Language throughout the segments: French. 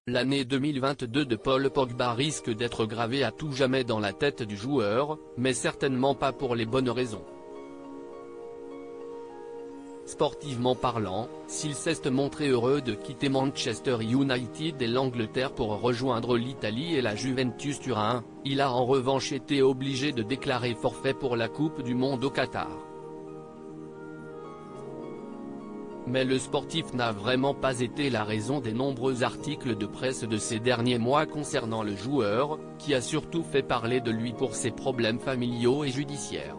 L'année 2022 de Paul Pogba risque d'être gravée à tout jamais dans la tête du joueur, mais certainement pas pour les bonnes raisons. Sportivement parlant, s'il s'est montré heureux de quitter Manchester United et l'Angleterre pour rejoindre l'Italie et la Juventus Turin, il a en revanche été obligé de déclarer forfait pour la Coupe du Monde au Qatar. Mais le sportif n'a vraiment pas été la raison des nombreux articles de presse de ces derniers mois concernant le joueur, qui a surtout fait parler de lui pour ses problèmes familiaux et judiciaires.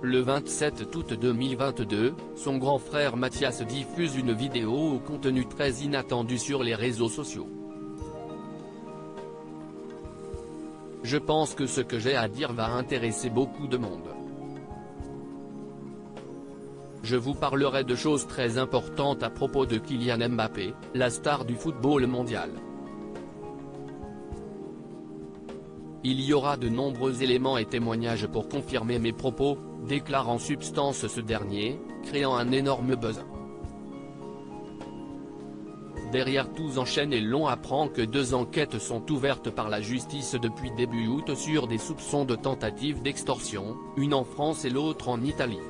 Le 27 août 2022, son grand frère Mathias diffuse une vidéo au contenu très inattendu sur les réseaux sociaux. Je pense que ce que j'ai à dire va intéresser beaucoup de monde. Je vous parlerai de choses très importantes à propos de Kylian Mbappé, la star du football mondial. Il y aura de nombreux éléments et témoignages pour confirmer mes propos, déclare en substance ce dernier, créant un énorme buzz. Derrière tout enchaîne et l'on apprend que 2 enquêtes sont ouvertes par la justice depuis début août sur des soupçons de tentative d'extorsion, une en France et l'autre en Italie.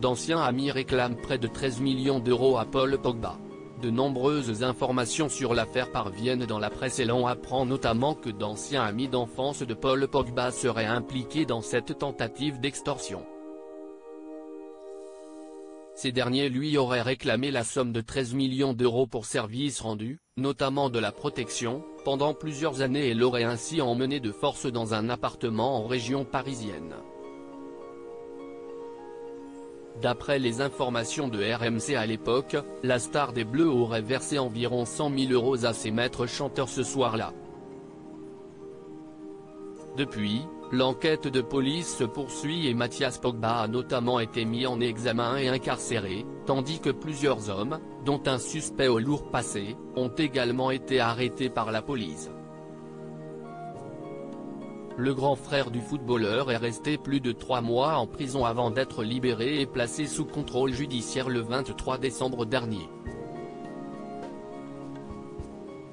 D'anciens amis réclament près de 13 millions d'euros à Paul Pogba. De nombreuses informations sur l'affaire parviennent dans la presse et l'on apprend notamment que d'anciens amis d'enfance de Paul Pogba seraient impliqués dans cette tentative d'extorsion. Ces derniers lui auraient réclamé la somme de 13 millions d'euros pour services rendus, notamment de la protection, pendant plusieurs années et l'auraient ainsi emmené de force dans un appartement en région parisienne. D'après les informations de RMC à l'époque, la star des Bleus aurait versé environ 100 000 euros à ses maîtres chanteurs ce soir-là. Depuis, l'enquête de police se poursuit et Mathias Pogba a notamment été mis en examen et incarcéré, tandis que plusieurs hommes, dont un suspect au lourd passé, ont également été arrêtés par la police. Le grand frère du footballeur est resté plus de 3 mois en prison avant d'être libéré et placé sous contrôle judiciaire le 23 décembre dernier.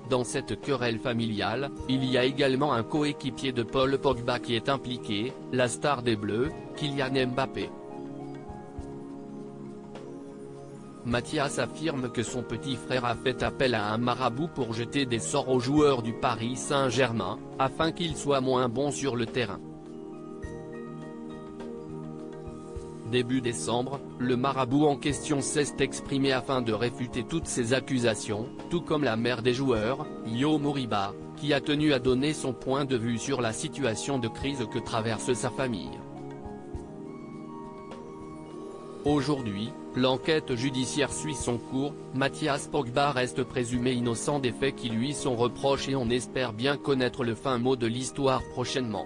Dans cette querelle familiale, il y a également un coéquipier de Paul Pogba qui est impliqué, la star des Bleus, Kylian Mbappé. Mathias affirme que son petit frère a fait appel à un marabout pour jeter des sorts aux joueurs du Paris Saint-Germain, afin qu'ils soient moins bons sur le terrain. Début décembre, le marabout en question s'est exprimé afin de réfuter toutes ces accusations, tout comme la mère des joueurs, Yo Moriba, qui a tenu à donner son point de vue sur la situation de crise que traverse sa famille. Aujourd'hui, l'enquête judiciaire suit son cours, Mathias Pogba reste présumé innocent des faits qui lui sont reprochés et on espère bien connaître le fin mot de l'histoire prochainement.